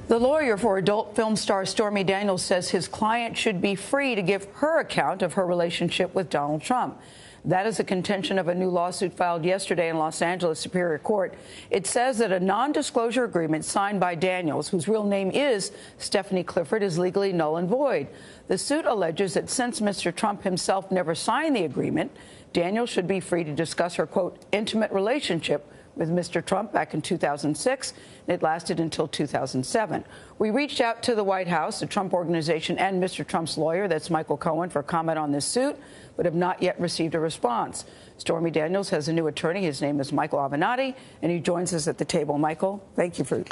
The lawyer for adult film star Stormy Daniels says his client should be free to give her account of her relationship with Donald Trump. That is a contention of a new lawsuit filed yesterday in Los Angeles Superior Court. It says that a non-disclosure agreement signed by Daniels, whose real name is Stephanie Clifford, is legally null and void. The suit alleges that since Mr. Trump himself never signed the agreement, Daniels should be free to discuss her, quote, intimate relationship with Mr. Trump back in 2006, and it lasted until 2007. We reached out to the White House, the Trump Organization, and Mr. Trump's lawyer, that's Michael Cohen, for comment on this suit, but have not yet received a response. Stormy Daniels has a new attorney. His name is Michael Avenatti, and he joins us at the table. Michael, thank you for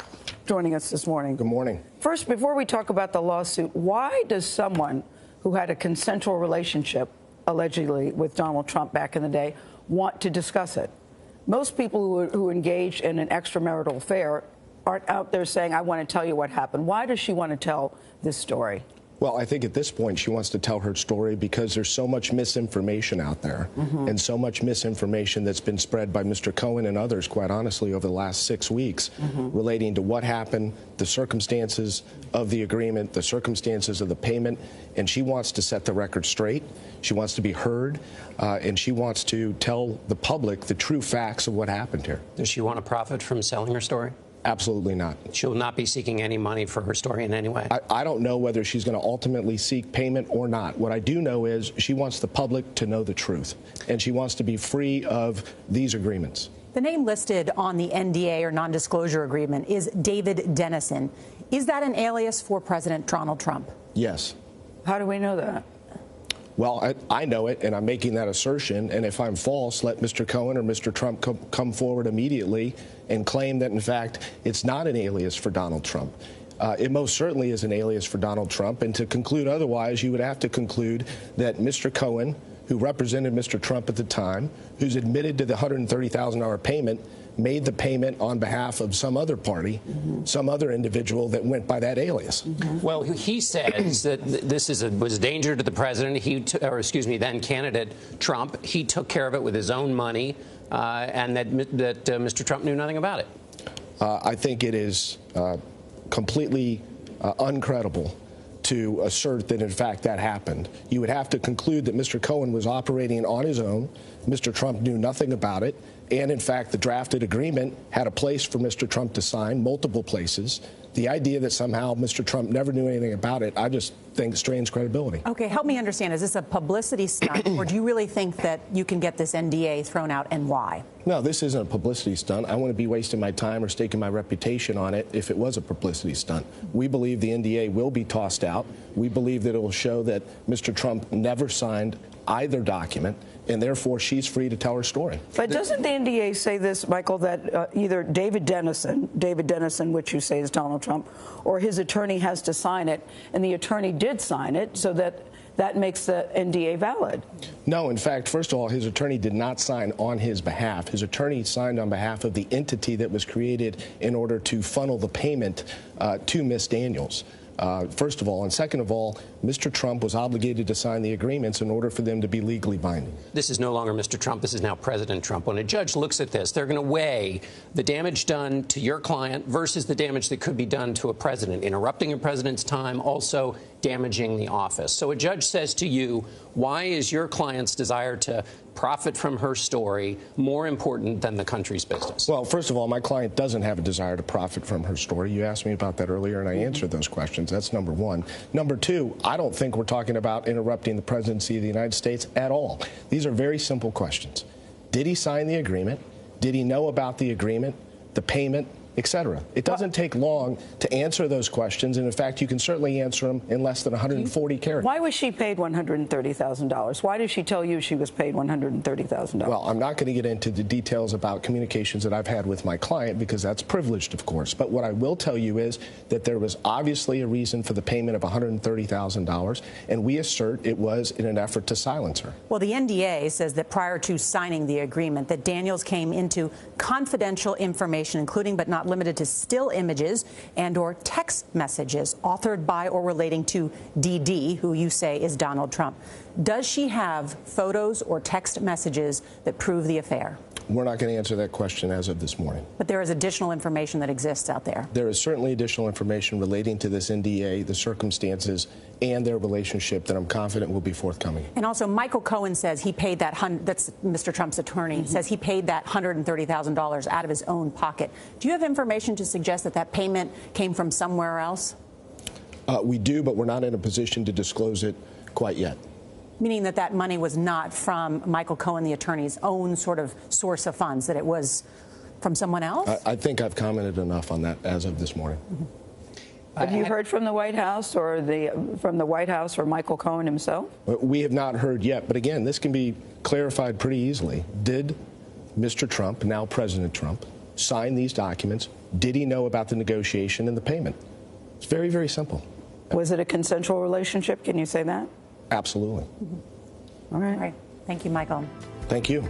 joining us this morning. Good morning. First, before we talk about the lawsuit, why does someone who had a consensual relationship, allegedly, with Donald Trump back in the day, want to discuss it? Most people who engage in an extramarital affair aren't out there saying, I want to tell you what happened. Why does she want to tell this story? Well, I think at this point she wants to tell her story because there's so much misinformation out there and so much misinformation that's been spread by Mr. Cohen and others, quite honestly, over the last 6 weeks relating to what happened, the circumstances of the agreement, the circumstances of the payment, and she wants to set the record straight. She wants to be heard, and she wants to tell the public the true facts of what happened here. Does she want to profit from selling her story? Absolutely not. She'll not be seeking any money for her story in any way? I don't know whether she's going to ultimately seek payment or not. What I do know is she wants the public to know the truth, and she wants to be free of these agreements. The name listed on the NDA, or non-disclosure agreement, is David Dennison. Is that an alias for President Donald Trump? Yes. How do we know that? Well, I know it, and I'm making that assertion. And if I'm false, let Mr. Cohen or Mr. Trump come forward immediately and claim that, in fact, it's not an alias for Donald Trump. It most certainly is an alias for Donald Trump. And to conclude otherwise, you would have to conclude that Mr. Cohen, who represented Mr. Trump at the time, who's admitted to the $130,000 payment, made the payment on behalf of some other party, some other individual that went by that alias. Well, he says that this was a danger to the president. Then candidate Trump. He took care of it with his own money, and that Mr. Trump knew nothing about it. I think it is completely uncredible to assert that, in fact, that happened. You would have to conclude that Mr. Cohen was operating on his own. Mr. Trump knew nothing about it. And, in fact, the drafted agreement had a place for Mr. Trump to sign, multiple places. The idea that somehow Mr. Trump never knew anything about it, I just think strains credibility. Okay, help me understand. Is this a publicity stunt, or do you really think that you can get this NDA thrown out, and why? No, this isn't a publicity stunt. I wouldn't be wasting my time or staking my reputation on it if it was a publicity stunt. We believe the NDA will be tossed out. We believe that it will show that Mr. Trump never signed either document, and therefore she's free to tell her story. But doesn't the NDA say this, Michael, that either David Dennison, which you say is Donald Trump, or his attorney has to sign it, and the attorney did sign it, so that makes the NDA valid? No, in fact, first of all, his attorney did not sign on his behalf. His attorney signed on behalf of the entity that was created in order to funnel the payment to Ms. Daniels. First of all. And second of all, Mr. Trump was obligated to sign the agreements in order for them to be legally binding. This is no longer Mr. Trump. This is now President Trump. When a judge looks at this, they're going to weigh the damage done to your client versus the damage that could be done to a president, interrupting a president's time, also damaging the office. So a judge says to you, why is your client's desire to profit from her story more important than the country's business? Well, first of all, my client doesn't have a desire to profit from her story. You asked me about that earlier, and I answered those questions. That's number one. Number two, I don't think we're talking about interrupting the presidency of the United States at all. These are very simple questions. Did he sign the agreement? Did he know about the agreement, the payment, etc.? It doesn't take long to answer those questions, and in fact, you can certainly answer them in less than 140 characters. Why was she paid $130,000? Why did she tell you she was paid $130,000? Well, I'm not going to get into the details about communications that I've had with my client because that's privileged, of course. But what I will tell you is that there was obviously a reason for the payment of $130,000, and we assert it was in an effort to silence her. Well, the NDA says that prior to signing the agreement, that Daniels came into confidential information, including but not limited to still images and or text messages authored by or relating to DD, who you say is Donald Trump. Does she have photos or text messages that prove the affair? We're not going to answer that question as of this morning. But there is additional information that exists out there. There is certainly additional information relating to this NDA, the circumstances, and their relationship that I'm confident will be forthcoming. And also, Michael Cohen says he paid that, that's Mr. Trump's attorney, says he paid that $130,000 out of his own pocket. Do you have information to suggest that that payment came from somewhere else? We do, but we're not in a position to disclose it quite yet. Meaning that that money was not from Michael Cohen, the attorney's own sort of source of funds, that it was from someone else? I think I've commented enough on that as of this morning. Have you heard from the White House or from the White House or Michael Cohen himself? We have not heard yet, but again, this can be clarified pretty easily. Did Mr. Trump, now President Trump, sign these documents? Did he know about the negotiation and the payment? It's very, very simple. Was it a consensual relationship? Can you say that? Absolutely. All right. All right. Thank you, Michael. Thank you.